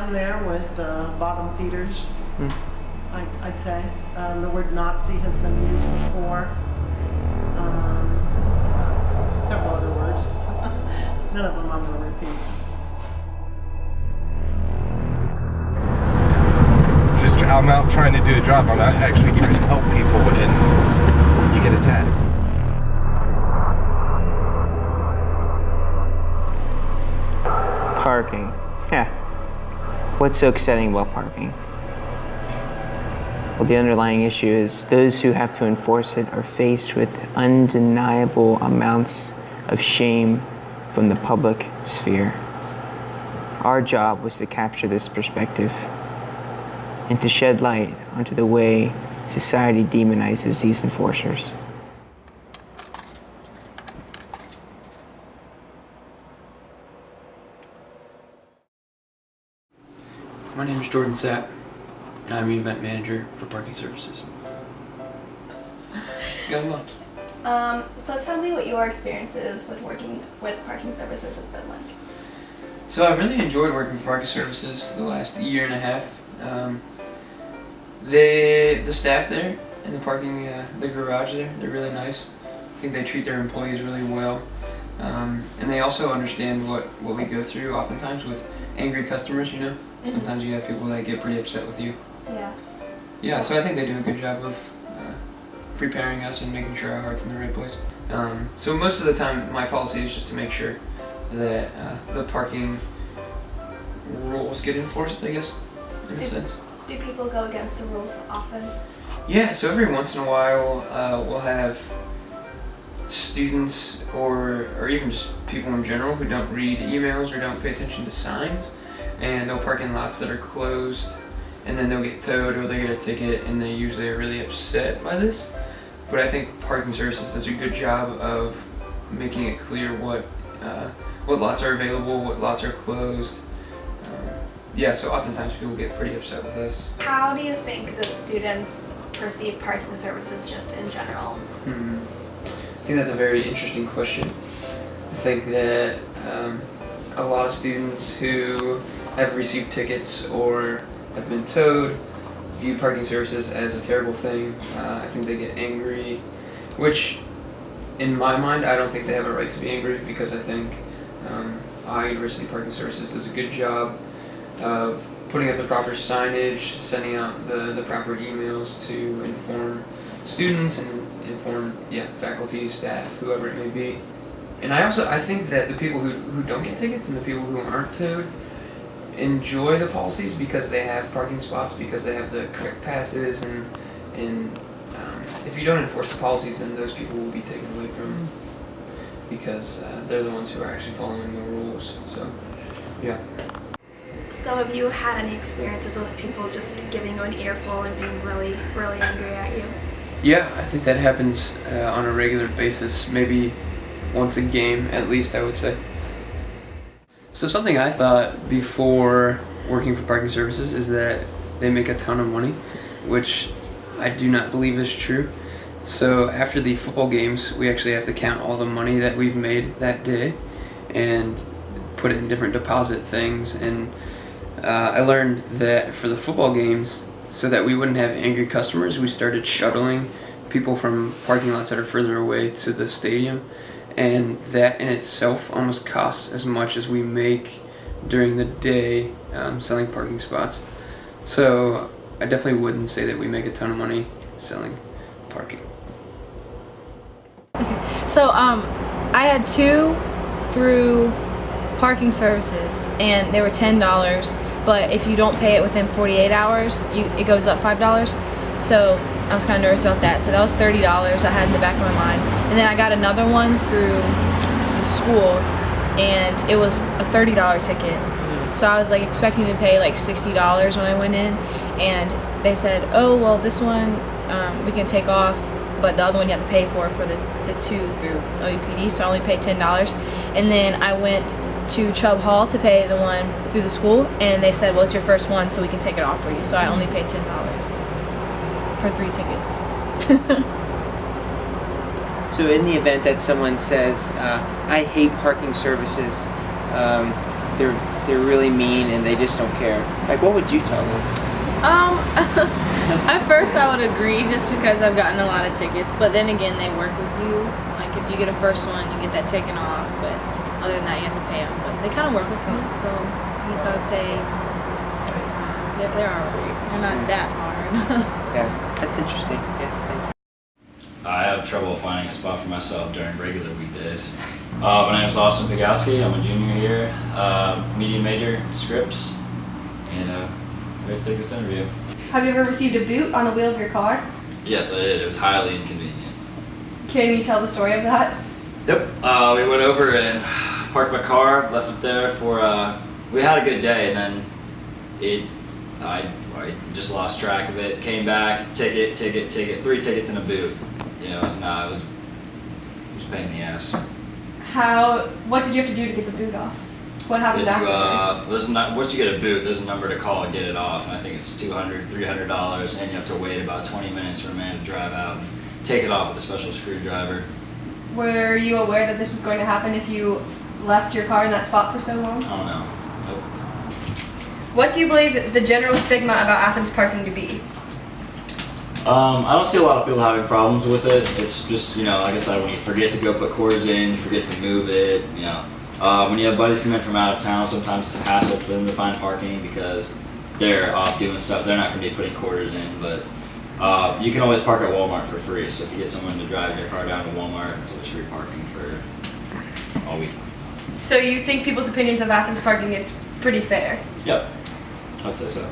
down there with bottom feeders, I'd say. The word Nazi has been used before. Several other words. None of them I'm going to repeat. I'm out trying to do a job. I'm not actually trying to help people, and you get attacked. Parking. Yeah. What's so exciting about parking? Well, the underlying issue is those who have to enforce it are faced with undeniable amounts of shame from the public sphere. Our job was to capture this perspective and to shed light onto the way society demonizes these enforcers. My name is Jordan Sapp, and I'm the event manager for parking services. It's going well. So tell me what your experiences with working with parking services has been like. So I've really enjoyed working for parking services the last year and a half. The staff there in the parking, the garage there, they're really nice. I think they treat their employees really well. And they also understand what we go through oftentimes with angry customers, you know? Mm-hmm. Sometimes you have people that get pretty upset with you. Yeah. Yeah, so I think they do a good job of preparing us and making sure our heart's in the right place. So most of the time, my policy is just to make sure that the parking rules get enforced, I guess, in a sense. Do people go against the rules often? Yeah, so every once in a while, we'll have students or even just people in general who don't read emails or don't pay attention to signs, and they'll park in lots that are closed, and then they'll get towed or they get a ticket, and they usually are really upset by this. But I think parking services does a good job of making it clear what lots are available, what lots are closed. Yeah, so oftentimes people get pretty upset with this. How do you think the students perceive parking services just in general? I think that's a very interesting question. I think that a lot of students who have received tickets or have been towed view parking services as a terrible thing. I think they get angry, which in my mind, I don't think they have a right to be angry, because I think Ohio University Parking Services does a good job of putting up the proper signage, sending out the proper emails to inform students and inform faculty, staff, whoever it may be. And I think that the people who don't get tickets and the people who aren't towed enjoy the policies because they have parking spots, because they have the correct passes, and if you don't enforce the policies, then those people will be taken away from, because they're the ones who are actually following the rules. So, yeah. So have you had any experiences with people just giving you an earful and being really, really angry at you? Yeah, I think that happens on a regular basis, maybe once a game at least, I would say. So something I thought before working for parking services is that they make a ton of money, which I do not believe is true. So after the football games, we actually have to count all the money that we've made that day and put it in different deposit things. And I learned that for the football games, so that we wouldn't have angry customers, we started shuttling people from parking lots that are further away to the stadium. And that in itself almost costs as much as we make during the day selling parking spots. So I definitely wouldn't say that we make a ton of money selling parking. So I had 2 through parking services, and they were $10. But if you don't pay it within 48 hours, it goes up $5. So I was kind of nervous about that. So that was $30 I had in the back of my mind. And then I got another one through the school, and it was a $30 ticket. So I was like expecting to pay like $60 when I went in, and they said, oh, well, this one we can take off, but the other one you have to pay for the 2 through OUPD, so I only paid $10. And then I went to Chubb Hall to pay the one through the school, and they said, well, it's your first one, so we can take it off for you. So I only paid $10 for 3 tickets. So in the event that someone says, I hate parking services, they're they're really mean and they just don't care, like what would you tell them? At first I would agree just because I've gotten a lot of tickets, but then again they work with you. Like if you get a first one, you get that taken off, but other than that you have to pay them. But they kind of work with you, so I guess I would say they're alright. They're not that hard. Yeah, that's interesting. Yeah, thanks. I have trouble finding a spot for myself during regular weekdays. My name is Austin Pigowski. I'm a junior here, media major, scripts, and ready to take this interview. Have you ever received a boot on the wheel of your car? Yes, I did. It was highly inconvenient. Can you tell the story of that? Yep. We went over and parked my car, left it there for. We had a good day, and then I just lost track of it. Came back, ticket, 3 tickets and a boot. You know, it was a pain in the ass. What did you have to do to get the boot off? What happened afterwards? Once you get a boot, there's a number to call and get it off, and I think it's $200, $300, and you have to wait about 20 minutes for a man to drive out and take it off with a special screwdriver. Were you aware that this was going to happen if you left your car in that spot for so long? I don't know. Nope. What do you believe the general stigma about Athens parking to be? I don't see a lot of people having problems with it. It's just, like I said, when you forget to go put quarters in, you forget to move it, when you have buddies come in from out of town, sometimes it's a hassle for them to find parking because they're off doing stuff. They're not going to be putting quarters in, but you can always park at Walmart for free. So if you get someone to drive their car down to Walmart, it's always free parking for all week. So you think people's opinions of Athens parking is pretty fair? Yep, I'd say so.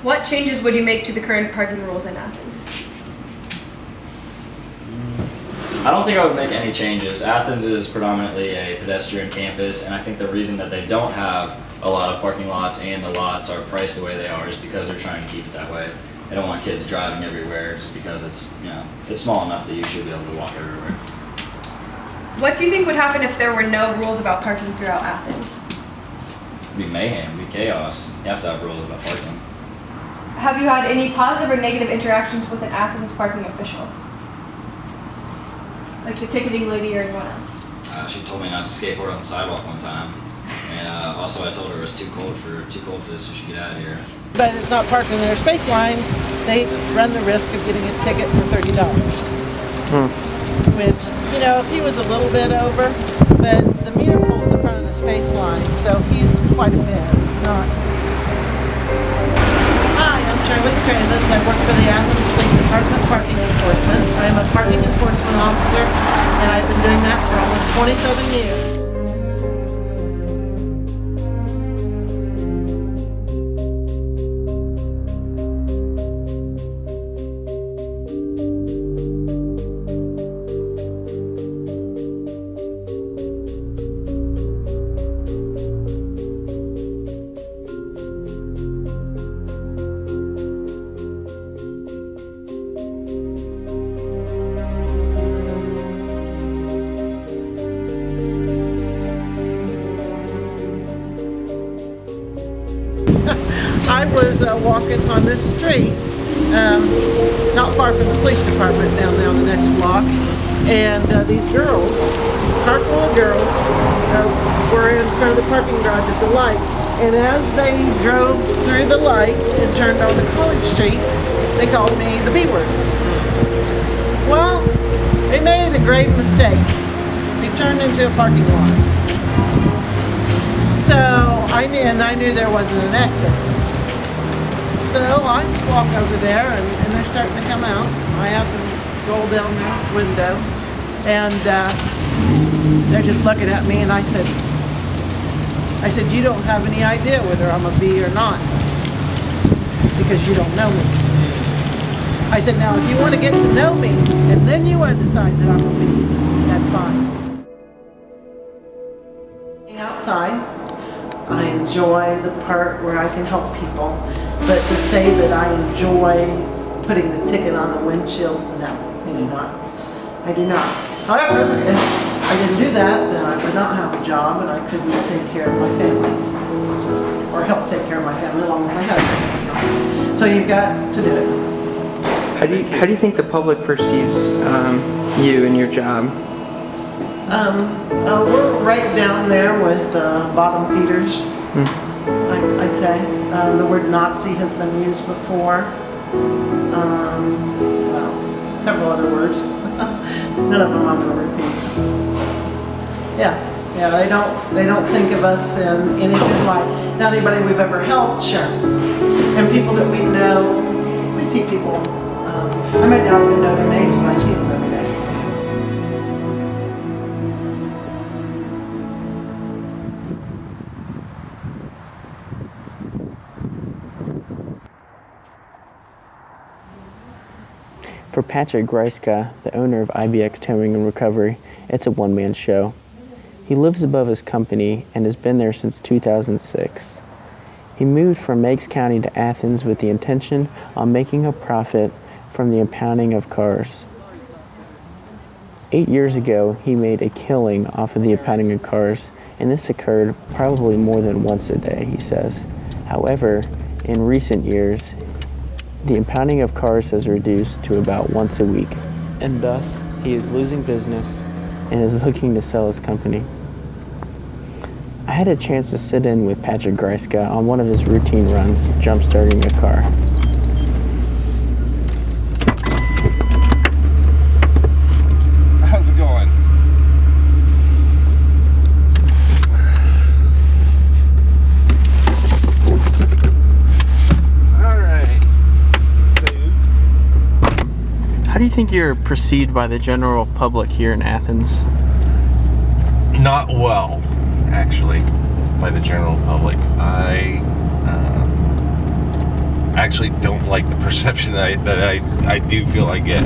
What changes would you make to the current parking rules in Athens? I don't think I would make any changes. Athens is predominantly a pedestrian campus, and I think the reason that they don't have a lot of parking lots and the lots are priced the way they are is because they're trying to keep it that way. They don't want kids driving everywhere just because it's small enough that you should be able to walk everywhere. What do you think would happen if there were no rules about parking throughout Athens? It'd be mayhem, it'd be chaos. You have to have rules about parking. Have you had any positive or negative interactions with an Athens parking official? Like the ticketing lady or anyone else? She told me not to skateboard on the sidewalk one time, and also I told her it was too cold for this, so she could get out of here. But it's not parked in their space lines, they run the risk of getting a ticket for $30. Which, if he was a little bit over, but the meter pulls in front of the space line, so he's quite a bit. Not. Hi, I'm Shirley Travis. I work for the Athens Police Department Parking Enforcement. I'm a parking enforcement officer, and I've been doing that for almost 27 years. I was walking on this street, not far from the police department, down there on the next block, and these girls, car full of girls, were in front of the parking garage at the light, and as they drove through the light and turned onto College Street, they called me the B word. Well, they made a grave mistake. They turned into a parking lot. So I knew there wasn't an exit. So I just walk over there and they're starting to come out. I have to roll down their window and they're just looking at me, and I said, you don't have any idea whether I'm a B or not because you don't know me. I said, now if you want to get to know me and then you want to decide that I'm a B, that's fine. Outside, I enjoy the part where I can help people, but to say that I enjoy putting the ticket on the windshield, no, I do not. I do not. However, if I didn't do that, then I would not have a job and I couldn't take care of my family, or help take care of my family along with my husband. So you've got to do it. How do you think the public perceives you and your job? We're right down there with bottom feeders. I'd say. The word Nazi has been used before. Well, several other words. None of them I'm going to repeat. Yeah, they don't think of us in any good light. Not anybody we've ever helped, sure. And people that we know, we see people. I might not even know their names, but I see them every day. For Patrick Greiska, the owner of IBX Towing and Recovery, it's a one-man show. He lives above his company and has been there since 2006. He moved from Meigs County to Athens with the intention on making a profit from the impounding of cars. 8 years ago, he made a killing off of the impounding of cars, and this occurred probably more than once a day, he says. However, in recent years, the impounding of cars has reduced to about once a week, and thus he is losing business and is looking to sell his company. I had a chance to sit in with Patrick Greiska on one of his routine runs, jump-starting a car. How's it going? How do you think you're perceived by the general public here in Athens? Not well, actually, by the general public. I actually don't like the perception that I do feel I get.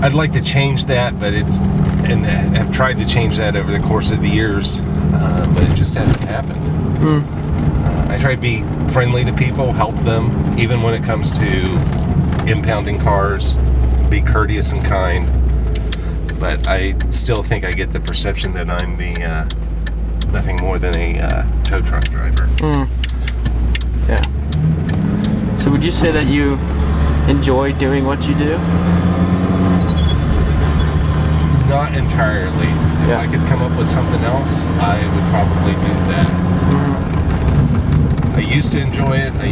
I'd like to change that, and have tried to change that over the course of the years, but it just hasn't happened. I try to be friendly to people, help them, even when it comes to impounding cars, be courteous and kind. But I still think I get the perception that I'm nothing more than a tow truck driver. Yeah. So would you say that you enjoy doing what you do? Not entirely. If I could come up with something else, I would probably do that. I used to enjoy it. It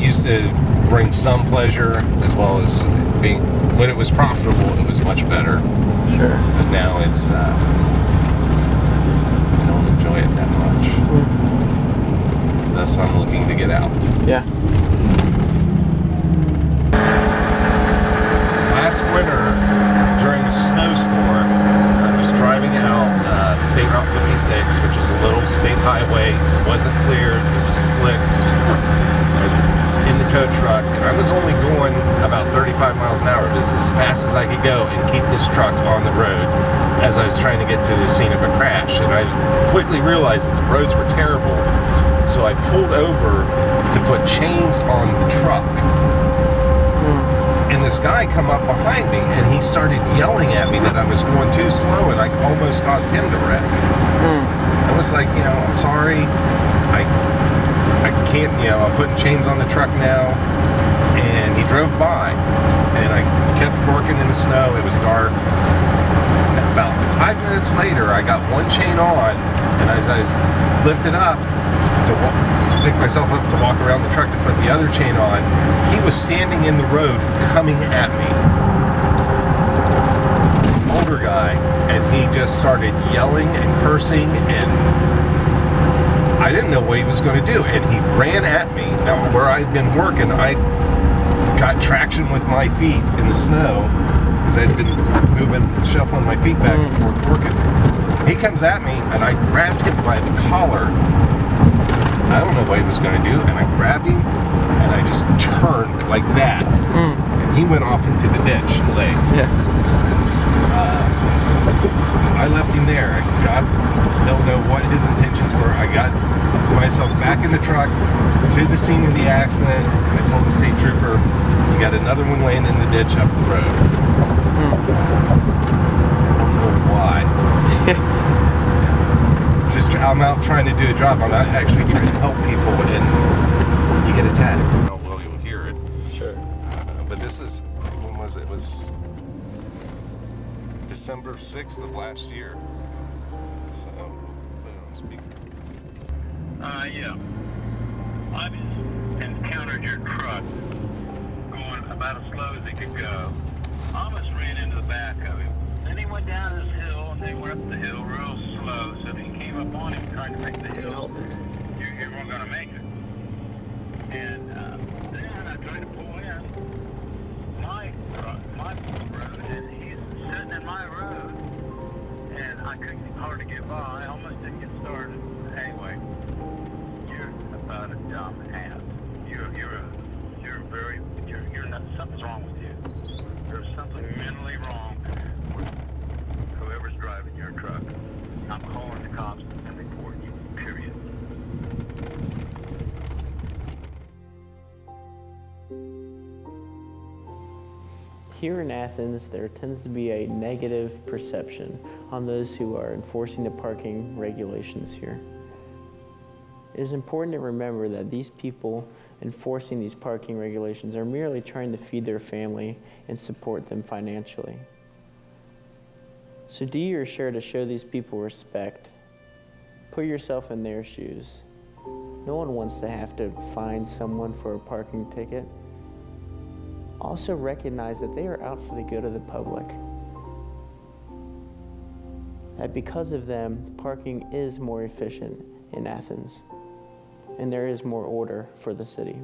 used to bring some pleasure, as well as when it was profitable, it was much better. Sure. But now it's, I don't enjoy it that much. Thus, I'm looking to get out. Yeah. Last winter, during a snowstorm, I was driving out State Route 56, which is a little state highway. It wasn't cleared, it was slick. I was in the tow truck, and I was only going about 35 miles an hour. It was as fast as I could go and keep this truck on the road as I was trying to get to the scene of a crash. And I quickly realized that the roads were terrible, so I pulled over to put chains on the truck. And this guy come up behind me, and he started yelling at me that I was going too slow, and I almost caused him to wreck. I was like, I'm sorry, I can't, I'm putting chains on the truck now. And he drove by, and I kept working in the snow. It was dark. And about 5 minutes later, I got one chain on, and as I lifted up to pick myself up to walk around the truck to put the other chain on, he was standing in the road coming at me. This older guy, and he just started yelling and cursing, and I didn't know what he was going to do, and he ran at me. Now, where I'd been working, I got traction with my feet in the snow because I'd been shuffling my feet back and forth working. He comes at me, and I grabbed him by the collar. I don't know what he was going to do, and I grabbed him, and I just turned like that, and he went off into the ditch and lay. I left him there. God don't know what his intentions were. I got myself back in the truck to the scene of the accident, and I told the state trooper, "You got another one laying in the ditch up the road." I don't know why. I'm out trying to do a job. I'm not actually trying to help people, and you get attacked. Oh, well, you'll hear it. Sure. But this is, when was it? It was December 6th of last year. Put it on speaker. Yeah. I've encountered your truck going about as slow as it could go. I almost ran into the back of him. Then he went down this hill, and they went up the hill real slow. So if you came up on him trying to make the hill, you weren't going to make it. And then I tried to pull in my road, and he's sitting in my road, and I couldn't hardly get by. I almost didn't get started. Anyway, you're about a dumb ass. You're not, something's wrong with you. There's something mentally wrong with whoever's driving your truck. I'm calling the cops and reporting you, period. Here in Athens, there tends to be a negative perception on those who are enforcing the parking regulations here. It is important to remember that these people enforcing these parking regulations are merely trying to feed their family and support them financially. So do your share to show these people respect. Put yourself in their shoes. No one wants to have to fine someone for a parking ticket. Also recognize that they are out for the good of the public. That because of them, parking is more efficient in Athens, and there is more order for the city.